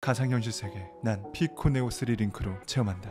가상현실 세계, 난 피코네오 3 링크로 체험한다.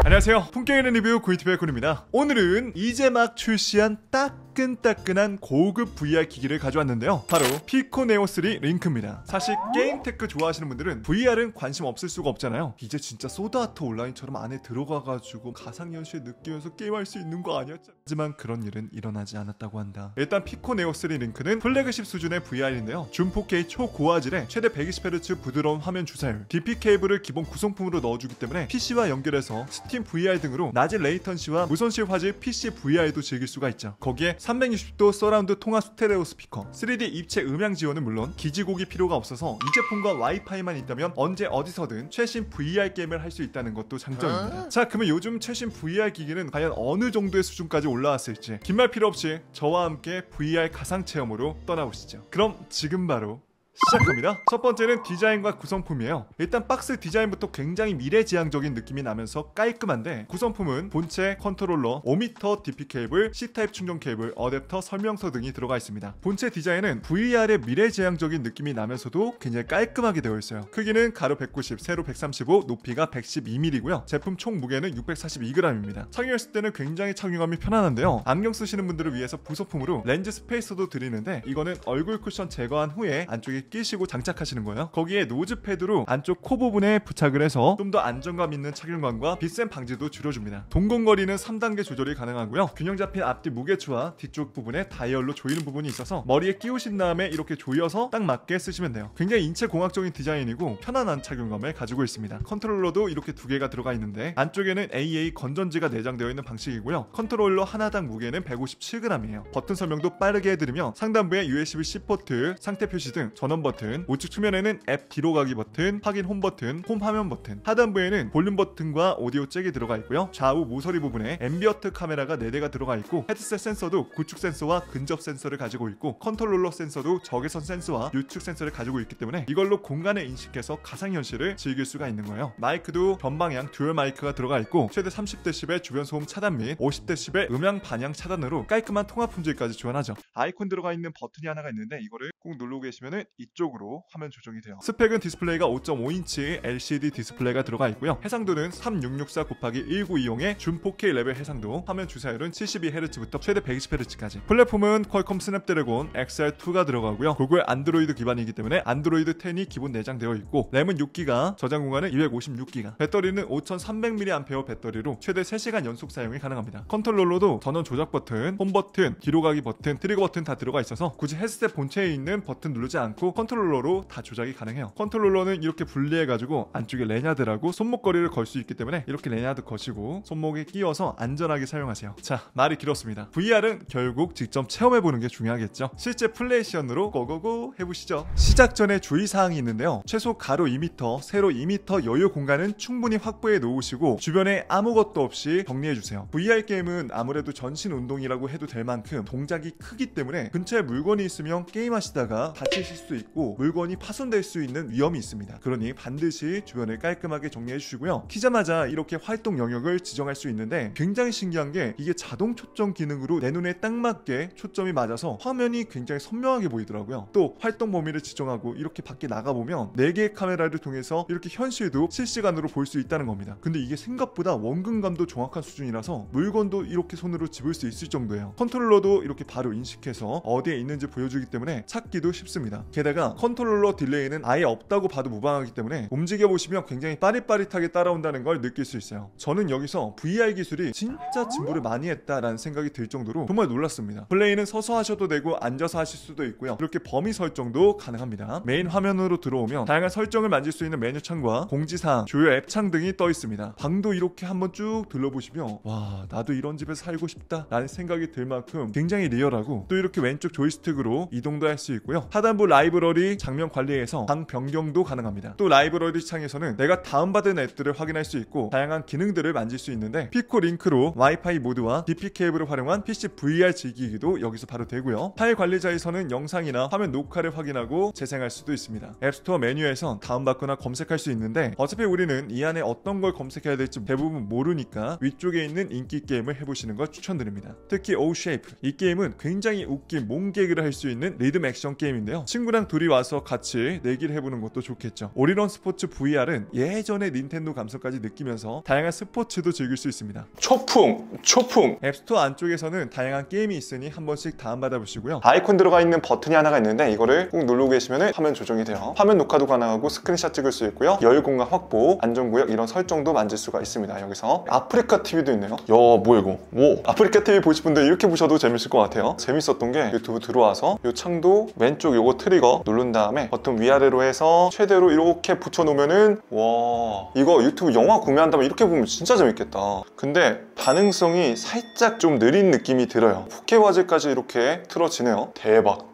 안녕하세요, 품격있는 리뷰 구이티브의 군입니다. 오늘은 이제 막 출시한 따끈따끈한 고급 VR 기기를 가져왔는데요, 바로 피코네오 3 링크입니다. 사실 게임 테크 좋아하시는 분들은 VR은 관심 없을 수가 없잖아요. 이제 진짜 소드아트 온라인처럼 안에 들어가가지고 가상현실 느끼면서 게임할 수 있는 거 아니었죠? 하지만 그런 일은 일어나지 않았다고 한다. 일단 피코네오 3 링크는 플래그십 수준의 VR인데요, 줌 4K 초고화질에 최대 120Hz 부드러운 화면 주사율, DP 케이블을 기본 구성품으로 넣어주기 때문에 PC와 연결해서 스팀 VR 등으로 낮은 레이턴시와 무손실 화질 PC VR도 즐길 수가 있죠. 거기에 360도 서라운드 통합 스테레오 스피커, 3D 입체 음향 지원은 물론 기지국이 필요가 없어서 이 제품과 와이파이만 있다면 언제 어디서든 최신 VR 게임을 할 수 있다는 것도 장점입니다. 자, 그러면 요즘 최신 VR 기기는 과연 어느 정도의 수준까지 올라왔을지 긴 말 필요 없이 저와 함께 VR 가상 체험으로 떠나보시죠. 그럼 지금 바로 시작합니다. 첫 번째는 디자인과 구성품이에요. 일단 박스 디자인부터 굉장히 미래지향적인 느낌이 나면서 깔끔한데, 구성품은 본체, 컨트롤러, 5m DP 케이블, C타입 충전 케이블, 어댑터, 설명서 등이 들어가 있습니다. 본체 디자인은 VR의 미래지향적인 느낌이 나면서도 굉장히 깔끔하게 되어 있어요. 크기는 가로 190, 세로 135, 높이가 112mm고요. 제품 총 무게는 642g입니다. 착용했을 때는 굉장히 착용감이 편안한데요, 안경 쓰시는 분들을 위해서 부속품으로 렌즈 스페이서도 드리는데, 이거는 얼굴 쿠션 제거한 후에 안쪽에 끼시고 장착하시는 거예요. 거기에 노즈 패드로 안쪽 코 부분에 부착을 해서 좀 더 안정감 있는 착용감과 빗샘 방지도 줄여줍니다. 동공거리는 3단계 조절이 가능하고요, 균형 잡힌 앞뒤 무게추와 뒤쪽 부분에 다이얼로 조이는 부분이 있어서 머리에 끼우신 다음에 이렇게 조여서 딱 맞게 쓰시면 돼요. 굉장히 인체 공학적인 디자인이고 편안한 착용감을 가지고 있습니다. 컨트롤러도 이렇게 두 개가 들어가 있는데, 안쪽에는 AA 건전지가 내장되어 있는 방식이고요, 컨트롤러 하나당 무게는 157g이에요. 버튼 설명도 빠르게 해드리면, 상단부에 USB-C 포트, 상태 표시 등 전원 버튼, 우측 측면에는 앱 뒤로 가기 버튼, 확인 홈 버튼, 홈 화면 버튼, 하단부에는 볼륨 버튼과 오디오 잭이 들어가 있고요, 좌우 모서리 부분에 앰비어트 카메라가 4대가 들어가 있고, 헤드셋 센서도 구축 센서와 근접 센서를 가지고 있고, 컨트롤러 센서도 적외선 센서와 유축 센서를 가지고 있기 때문에 이걸로 공간을 인식해서 가상현실을 즐길 수가 있는 거예요. 마이크도 전방향 듀얼 마이크가 들어가 있고, 최대 30dB 주변 소음 차단 및 50dB 음향 반향 차단으로 깔끔한 통합 품질까지 지원하죠. 아이콘 들어가 있는 버튼이 하나가 있는데, 이거를 꾹 누르고 계시면은 이쪽으로 화면 조정이 돼요. 스펙은 디스플레이가 5.5인치 LCD 디스플레이가 들어가 있고요, 해상도는 3664 곱하기 1920의 줌 4K 레벨 해상도, 화면 주사율은 72Hz부터 최대 120Hz까지. 플랫폼은 퀄컴 스냅드래곤 XR2가 들어가고요, 구글 안드로이드 기반이기 때문에 안드로이드 10이 기본 내장되어 있고, 램은 6GB, 저장 공간은 256GB, 배터리는 5300mAh 배터리로 최대 3시간 연속 사용이 가능합니다. 컨트롤러도 전원 조작 버튼, 홈 버튼, 뒤로 가기 버튼, 트리거 버튼 다 들어가 있어서 굳이 헤드셋 본체에 있는 버튼 누르지 않고 컨트롤러로 다 조작이 가능해요. 컨트롤러는 이렇게 분리해가지고 안쪽에 레냐드라고 손목거리를 걸 수 있기 때문에 이렇게 레냐드 거시고 손목에 끼워서 안전하게 사용하세요. 자, 말이 길었습니다. VR은 결국 직접 체험해보는 게 중요하겠죠. 실제 플레이션으로 고고고 해보시죠. 시작 전에 주의사항이 있는데요, 최소 가로 2m, 세로 2m 여유 공간은 충분히 확보해 놓으시고 주변에 아무것도 없이 정리해주세요. VR 게임은 아무래도 전신 운동이라고 해도 될 만큼 동작이 크기 때문에 근처에 물건이 있으면 게임하시다가 다치실 수 있고 물건이 파손될 수 있는 위험이 있습니다. 그러니 반드시 주변을 깔끔하게 정리해 주시고요, 키자마자 이렇게 활동 영역을 지정할 수 있는데, 굉장히 신기한 게 이게 자동 초점 기능으로 내 눈에 딱 맞게 초점이 맞아서 화면이 굉장히 선명하게 보이더라고요. 또 활동 범위를 지정하고 이렇게 밖에 나가보면 4개의 카메라를 통해서 이렇게 현실도 실시간으로 볼 수 있다는 겁니다. 근데 이게 생각보다 원근감도 정확한 수준이라서 물건도 이렇게 손으로 집을 수 있을 정도예요. 컨트롤러도 이렇게 바로 인식해서 어디에 있는지 보여주기 때문에 찾기도 쉽습니다. 게다가 컨트롤러 딜레이는 아예 없다고 봐도 무방하기 때문에 움직여보시면 굉장히 빠릿빠릿하게 따라온다는 걸 느낄 수 있어요. 저는 여기서 VR 기술이 진짜 진보를 많이 했다라는 생각이 들 정도로 정말 놀랐습니다. 플레이는 서서 하셔도 되고 앉아서 하실 수도 있고요, 이렇게 범위 설정도 가능합니다. 메인 화면으로 들어오면 다양한 설정을 만질 수 있는 메뉴창과 공지사항, 주요 앱창 등이 떠 있습니다. 방도 이렇게 한번 쭉 둘러보시면 와, 나도 이런 집에서 살고 싶다 라는 생각이 들 만큼 굉장히 리얼하고, 또 이렇게 왼쪽 조이스틱으로 이동도 할 수 있고요, 하단부 라이브 라이브러리 장면 관리에서 방 변경도 가능합니다. 또 라이브러리 창에서는 내가 다운받은 앱들을 확인할 수 있고 다양한 기능들을 만질 수 있는데 피코 링크로 와이파이 모드와 DP 케이블을 활용한 PC VR 즐기기도 여기서 바로 되고요. 파일 관리자에서는 영상이나 화면 녹화를 확인하고 재생할 수도 있습니다. 앱스토어 메뉴에선 다운받거나 검색할 수 있는데 어차피 우리는 이 안에 어떤 걸 검색해야 될지 대부분 모르니까 위쪽에 있는 인기 게임을 해보시는 걸 추천드립니다. 특히 오쉐이프, 이 게임은 굉장히 웃긴 몸개그를 할 수 있는 리듬 액션 게임인데요. 친구랑 둘이 와서 같이 내기를 해보는 것도 좋겠죠. 오리런 스포츠 VR은 예전의 닌텐도 감성까지 느끼면서 다양한 스포츠도 즐길 수 있습니다. 초풍 앱스토어 안쪽에서는 다양한 게임이 있으니 한 번씩 다운받아 보시고요. 아이콘 들어가 있는 버튼이 하나가 있는데 이거를 꼭 누르고 계시면 화면 조정이 돼요. 화면 녹화도 가능하고 스크린샷 찍을 수 있고요. 여유 공간 확보, 안전구역 이런 설정도 만질 수가 있습니다. 여기서 아프리카 TV도 있네요. 야, 뭐야 이거. 오, 아프리카 TV 보실 분들 이렇게 보셔도 재밌을 것 같아요. 재밌었던 게 유튜브 들어와서 이 창도 왼쪽 요거 트리거 누른 다음에 버튼 위아래로 해서 최대로 이렇게 붙여놓으면은 와, 이거 유튜브 영화 구매한다면 이렇게 보면 진짜 재밌겠다. 근데 반응성이 살짝 좀 느린 느낌이 들어요. 4K 화질까지 이렇게 틀어지네요. 대박.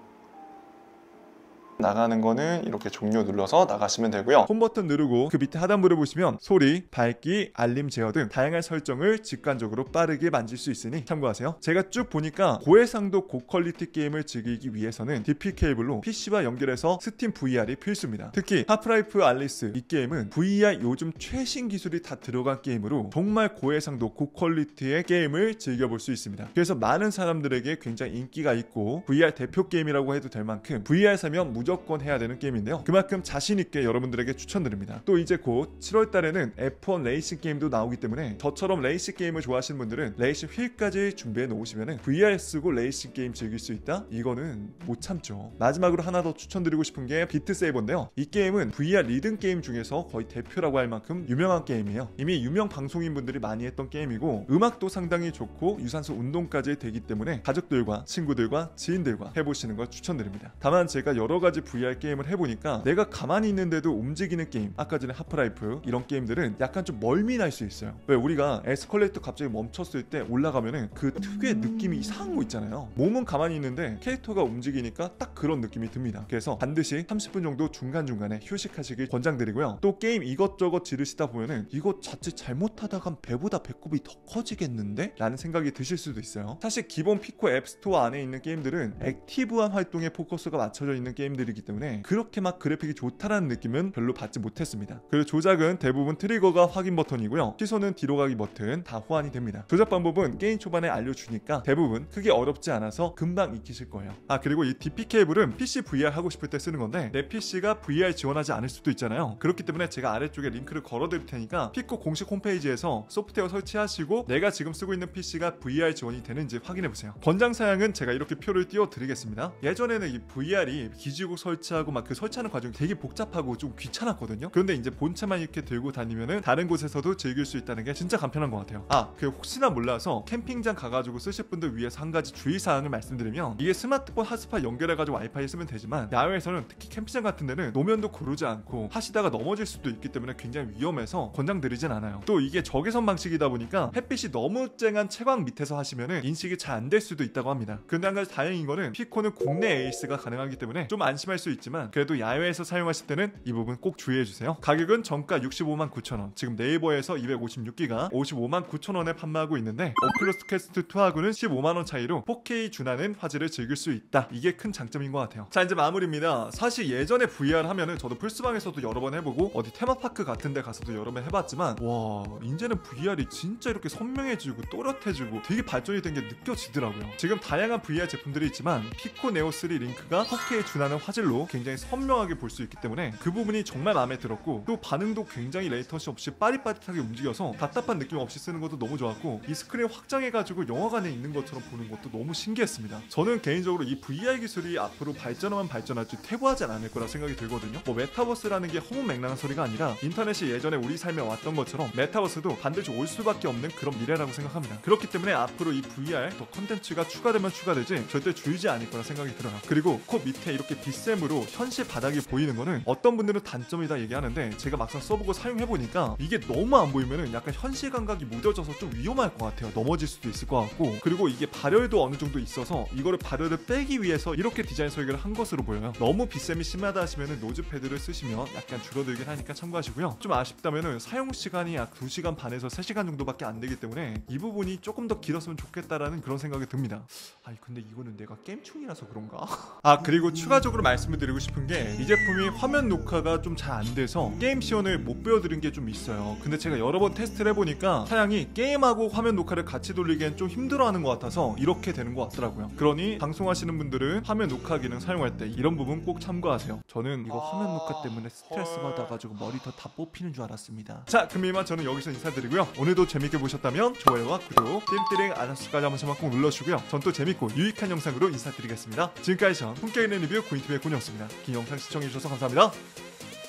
나가는 거는 이렇게 종료 눌러서 나가시면 되고요. 홈 버튼 누르고 그 밑에 하단부를 보시면 소리, 밝기, 알림 제어 등 다양한 설정을 직관적으로 빠르게 만질 수 있으니 참고하세요. 제가 쭉 보니까 고해상도 고퀄리티 게임을 즐기기 위해서는 DP 케이블로 PC와 연결해서 스팀 VR이 필수입니다. 특히 하프라이프 알리스, 이 게임은 VR 요즘 최신 기술이 다 들어간 게임으로 정말 고해상도 고퀄리티의 게임을 즐겨볼 수 있습니다. 그래서 많은 사람들에게 굉장히 인기가 있고 VR 대표 게임이라고 해도 될 만큼 VR 사면 무조건 해야 되는 게임인데요. 그만큼 자신있게 여러분들에게 추천드립니다. 또 이제 곧 7월달에는 F1 레이싱 게임도 나오기 때문에 저처럼 레이싱 게임을 좋아하시는 분들은 레이싱 휠까지 준비해 놓으시면 VR 쓰고 레이싱 게임 즐길 수 있다? 이거는 못 참죠. 마지막으로 하나 더 추천드리고 싶은 게 비트세이버인데요. 이 게임은 VR 리듬 게임 중에서 거의 대표라고 할 만큼 유명한 게임이에요. 이미 유명 방송인 분들이 많이 했던 게임이고 음악도 상당히 좋고 유산소 운동까지 되기 때문에 가족들과 친구들과 지인들과 해보시는 걸 추천드립니다. 다만 제가 여러가지 VR 게임을 해보니까 내가 가만히 있는데도 움직이는 게임, 아까 전에 하프라이프 이런 게임들은 약간 좀 멀미 날 수 있어요. 왜 우리가 에스컬레이터 갑자기 멈췄을 때 올라가면은 그 특유의 느낌이 이상한 거 있잖아요. 몸은 가만히 있는데 캐릭터가 움직이니까 딱 그런 느낌이 듭니다. 그래서 반드시 30분 정도 중간중간에 휴식하시길 권장드리고요. 또 게임 이것저것 지르시다 보면은 이거 자칫 잘못하다간 배보다 배꼽이 더 커지겠는데? 라는 생각이 드실 수도 있어요. 사실 기본 피코 앱스토어 안에 있는 게임들은 액티브한 활동에 포커스가 맞춰져 있는 게임들이기 때문에 그렇게 막 그래픽이 좋다라는 느낌은 별로 받지 못했습니다. 그리고 조작은 대부분 트리거가 확인 버튼이고요. 취소는 뒤로 가기 버튼 다 호환이 됩니다. 조작 방법은 게임 초반에 알려주니까 대부분 크게 어렵지 않아서 금방 익히실 거예요. 아, 그리고 이 DP 케이블은 PC VR 하고 싶을 때 쓰는 건데 내 PC가 VR 지원하지 않을 수도 있잖아요. 그렇기 때문에 제가 아래쪽에 링크를 걸어드릴 테니까 피코 공식 홈페이지에서 소프트웨어 설치하시고 내가 지금 쓰고 있는 PC가 VR 지원이 되는지 확인해보세요. 권장 사양은 제가 이렇게 표를 띄워드리겠습니다. 예전에는 이 VR이 기지국 설치하고 막 그 설치하는 과정이 되게 복잡하고 좀 귀찮았거든요. 그런데 이제 본체만 이렇게 들고 다니면은 다른 곳에서도 즐길 수 있다는 게 진짜 간편한 것 같아요. 아, 그 혹시나 몰라서 캠핑장 가가지고 쓰실 분들 위해서 한 가지 주의사항을 말씀드리면 이게 스마트폰 핫스팟 연결해가지고 와이파이 쓰면 되지만 야외에서는 특히 캠핑장 같은 데는 노면도 고르지 않고 하시다가 넘어질 수도 있기 때문에 굉장히 위험해서 권장드리진 않아요. 또 이게 적외선 방식이다 보니까 햇빛이 너무 쨍한 채광 밑에서 하시면은 인식이 잘 안 될 수도 있다고 합니다. 근데 한 가지 다행인 거는 피코는 국내 AS가 가능하기 때문에 좀 안심할 수 있지만 그래도 야외에서 사용하실 때는 이 부분 꼭 주의해주세요. 가격은 정가 65만 9천원, 지금 네이버에서 256기가 55만 9천원에 판매하고 있는데 오큘러스 퀘스트 2하고는 15만원 차이로 4K 준하는 화질을 즐길 수 있다. 이게 큰 장점인 것 같아요. 자, 이제 마무리입니다. 사실 예전에 VR 하면은 저도 플스방에서도 여러 번 해보고 어디 테마파크 같은 데 가서도 여러 번 해봤지만 와, 이제는 VR이 진짜 이렇게 선명해지고 또렷해지고 되게 발전이 된 게 느껴지더라고요. 지금 다양한 VR 제품들이 있지만 피코 네오 3 링크가 4K에 준하는 화질로 굉장히 선명하게 볼 수 있기 때문에 그 부분이 정말 마음에 들었고 또 반응도 굉장히 레이턴시 없이 빠릿빠릿하게 움직여서 답답한 느낌 없이 쓰는 것도 너무 좋았고 이 스크린 확장해가지고 영화관에 있는 것처럼 보는 것도 너무 신기했습니다. 저는 개인적으로 이 VR 기술이 앞으로 발전하면 발전할지 퇴보하지 않을 거라 생각이 들거든요. 뭐 메타버스라는 게 허무맹랑한 소리가 아니라 인터넷이 예전에 우리 삶에 왔던 것처럼 메타버스도 반드시 올 수밖에 없는 그런 미래라고 생각합니다. 그렇기 때문에 앞으로 이 VR 더 컨텐츠가 추가되면 추가되지 절대 줄이지 않을 거라 생각이 들어요. 그리고 코 밑에 이렇게 빛이 필셈으로 현실 바닥이 보이는 거는 어떤 분들은 단점이다 얘기하는데 제가 막상 써보고 사용해보니까 이게 너무 안 보이면은 약간 현실 감각이 무뎌져서 좀 위험할 것 같아요. 넘어질 수도 있을 것 같고, 그리고 이게 발열도 어느 정도 있어서 이거를 발열을 빼기 위해서 이렇게 디자인 설계를 한 것으로 보여요. 너무 빗셈이 심하다 하시면은 노즈 패드를 쓰시면 약간 줄어들긴 하니까 참고하시고요. 좀 아쉽다면은 사용 시간이 약 2시간 반에서 3시간 정도밖에 안 되기 때문에 이 부분이 조금 더 길었으면 좋겠다라는 그런 생각이 듭니다. 아니 근데 이거는 내가 게임충이라서 그런가? 아 그리고 추가적으로 말씀을 드리고 싶은 게 이 제품이 화면 녹화가 좀 잘 안 돼서 게임 시연을 못 보여드린 게 좀 있어요. 근데 제가 여러 번 테스트를 해보니까 사양이 게임하고 화면 녹화를 같이 돌리기엔 좀 힘들어하는 것 같아서 이렇게 되는 것 같더라고요. 그러니 방송하시는 분들은 화면 녹화 기능 사용할 때 이런 부분 꼭 참고하세요. 저는 이거 화면 녹화 때문에 스트레스 받아가지고 머리터 다 뽑히는 줄 알았습니다. 자 그럼 이만 저는 여기서 인사드리고요. 오늘도 재밌게 보셨다면 좋아요와 구독, 띠링띠링 알람까지 한 번씩만 꼭 눌러주시고요. 전 또 재밌고 유익한 영상으로 인사드리겠습니다. 지금까지 전 품격 있는 리뷰 고인TV의 곤이었습니다. 긴 영상 시청해주셔서 감사합니다.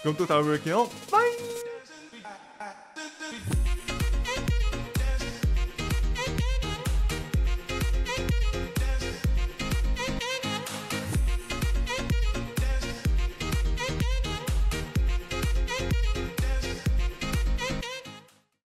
그럼 또 다음에 뵐게요. 빠이.